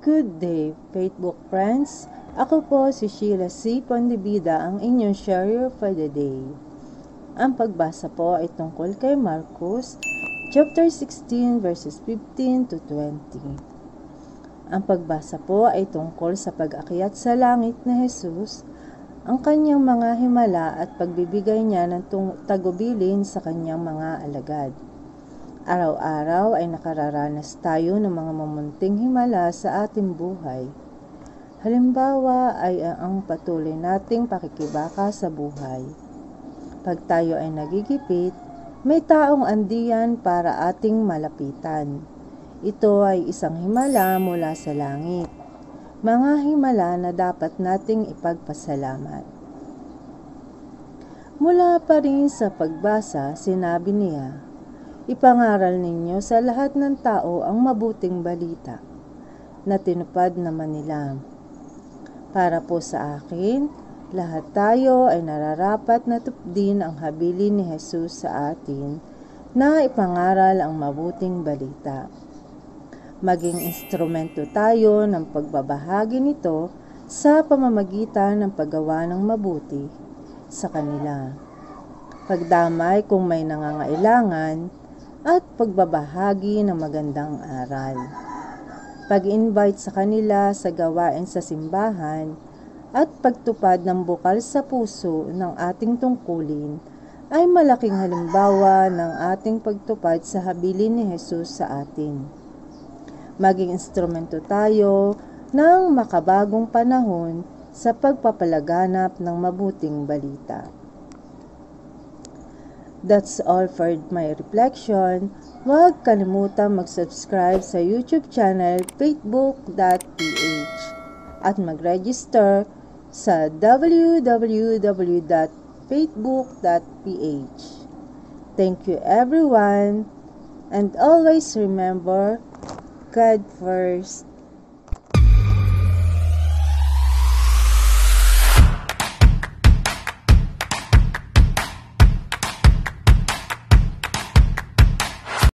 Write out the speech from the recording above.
Good day, Faithbook friends. Ako po si Sheila C. Pondibida, ang inyong sharer for the day. Ang pagbasa po ay tungkol kay Marcos, chapter 16, verses 15 to 20. Ang pagbasa po ay tungkol sa pag-akyat sa langit ni Jesus, ang kanyang mga himala at pagbibigay niya ng tagubilin sa kanyang mga alagad. Araw-araw ay nakararanas tayo ng mga mamunting himala sa ating buhay. Halimbawa ay ang patuloy nating pakikibaka sa buhay. Pag tayo ay nagigipit, may taong andiyan para ating malapitan. Ito ay isang himala mula sa langit. Mga himala na dapat nating ipagpasalamat. Mula pa rin sa pagbasa, sinabi niya, "Ipangaral ninyo sa lahat ng tao ang mabuting balita," na tinupad naman nila. Para po sa akin, lahat tayo ay nararapat na tupdin ang habilin ni Jesus sa atin na ipangaral ang mabuting balita. Maging instrumento tayo ng pagbabahagi nito sa pamamagitan ng paggawa ng mabuti sa kanila. Pagdamay kung may nangangailangan at pagbabahagi ng magandang aral. Pag-invite sa kanila sa gawain sa simbahan at pagtupad ng bukal sa puso ng ating tungkulin ay malaking halimbawa ng ating pagtupad sa habilin ni Jesus sa atin. Maging instrumento tayo ng makabagong panahon sa pagpapalaganap ng mabuting balita. That's all for my reflection. Huwag kalimutan mag-subscribe sa YouTube channel faithbook.ph at mag-register sa www.faithbook.ph. Thank you everyone, and always remember, God first.